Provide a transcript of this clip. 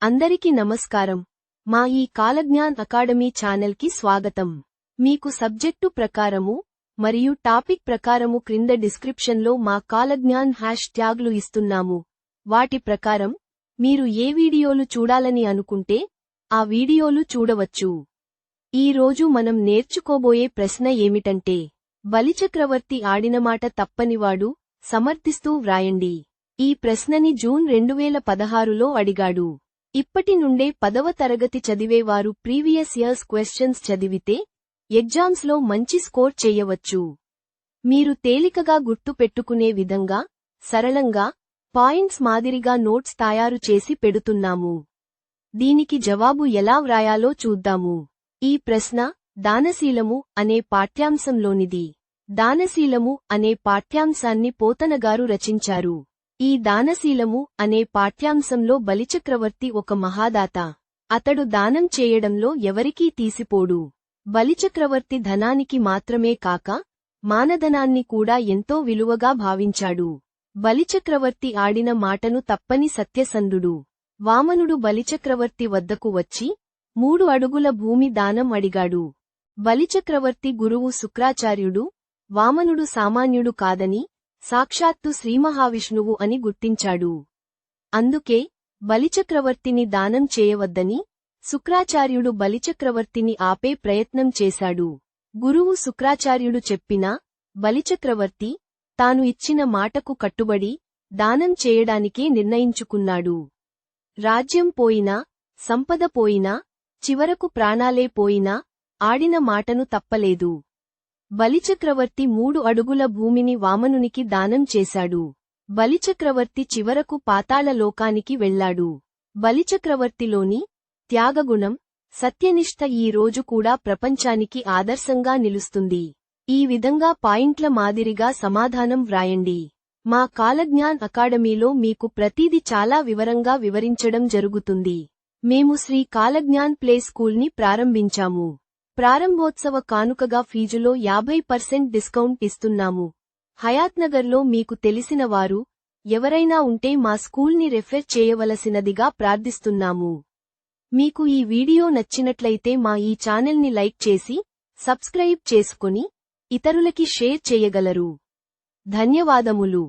అందరికీ నమస్కారం. మా ఈ కాలజ్ఞాన్ అకాడమీ ఛానల్కి స్వాగతం. మీకు సబ్జెక్టు ప్రకారము మరియు టాపిక్ ప్రకారము క్రింద డిస్క్రిప్షన్లో మా కాలజ్ఞాన్ హ్యాష్ ట్యాగ్లు ఇస్తున్నాము. వాటి ప్రకారం మీరు ఏ వీడియోలు చూడాలని అనుకుంటే ఆ వీడియోలు చూడవచ్చు. ఈ రోజు మనం నేర్చుకోబోయే ప్రశ్న ఏమిటంటే, బలిచక్రవర్తి ఆడినమాట తప్పనివాడు సమర్థిస్తూ వ్రాయండి. ఈ ప్రశ్నని జూన్ 2016లో అడిగాడు. ఇప్పటి నుండే 10వ తరగతి చదివేవారు ప్రీవియస్ ఇయర్స్ క్వశ్చన్స్ చదివితే ఎగ్జామ్స్లో మంచి స్కోర్ చేయవచ్చు. మీరు తేలికగా గుర్తు పెట్టుకునే విధంగా సరళంగా పాయింట్స్ మాదిరిగా నోట్స్ తయారు చేసి పెడుతున్నాము. దీనికి జవాబు ఎలా వ్రాయాలో చూద్దాము. ఈ ప్రశ్న దానశీలము అనే పాఠ్యాంశంలోనిది. దానశీలము అనే పాఠ్యాంశాన్ని పోతనగారు రచించారు. ఈ దానశీలము అనే పాఠ్యాంశంలో బలిచక్రవర్తి ఒక మహాదాత. అతడు దానం చేయడంలో ఎవరికీ తీసిపోడు. బలిచక్రవర్తి ధనానికి మాత్రమే కాక మానధనాన్ని కూడా ఎంతో విలువగా భావించాడు. బలిచక్రవర్తి ఆడిన మాటను తప్పని సత్యసంధుడు. వామనుడు బలిచక్రవర్తి వద్దకు వచ్చి 3 అడుగుల భూమి దానం అడిగాడు. బలిచక్రవర్తి గురువు శుక్రాచార్యుడు వామనుడు సామాన్యుడు కాదని, సాక్షాత్తు శ్రీమహావిష్ణువు అని గుర్తించాడు. అందుకే బలిచక్రవర్తిని దానం చేయవద్దని శుక్రాచార్యుడు బలిచక్రవర్తిని ఆపే ప్రయత్నం చేశాడు. గురువు శుక్రాచార్యుడు చెప్పినా బలిచక్రవర్తి తాను ఇచ్చిన మాటకు కట్టుబడి దానం చేయడానికే నిర్ణయించుకున్నాడు. రాజ్యం పోయినా, సంపద పోయినా, చివరకు ప్రాణాలే పోయినా ఆడిన మాటను తప్పలేదు. బలిచక్రవర్తి 3 అడుగుల భూమిని వామనునికి దానం చేశాడు. బలిచక్రవర్తి చివరకు పాతాళ లోకానికి వెళ్లాడు. బలిచక్రవర్తిలోని త్యాగగుణం, సత్యనిష్ఠ ఈ రోజు కూడా ప్రపంచానికి ఆదర్శంగా నిలుస్తుంది. ఈ విధంగా పాయింట్ల మాదిరిగా సమాధానం వ్రాయండి. మా కాలజ్ఞాన్ అకాడమీలో మీకు ప్రతిదీ చాలా వివరంగా వివరించడం జరుగుతుంది. మేము శ్రీ కాలజ్ఞాన్ ప్లే స్కూల్ని ప్రారంభించాము. ప్రారంభోత్సవ కానుకగా ఫీజులో 50% డిస్కౌంట్ ఇస్తున్నాము. హయాత్నగర్లో మీకు తెలిసిన వారు ఎవరైనా ఉంటే మా స్కూల్ని రెఫర్ చేయవలసినదిగా ప్రార్థిస్తున్నాము. మీకు ఈ వీడియో నచ్చినట్లయితే మా ఈ ఛానల్ని లైక్ చేసి సబ్స్క్రైబ్ చేసుకుని ఇతరులకి షేర్ చేయగలరు. ధన్యవాదములు.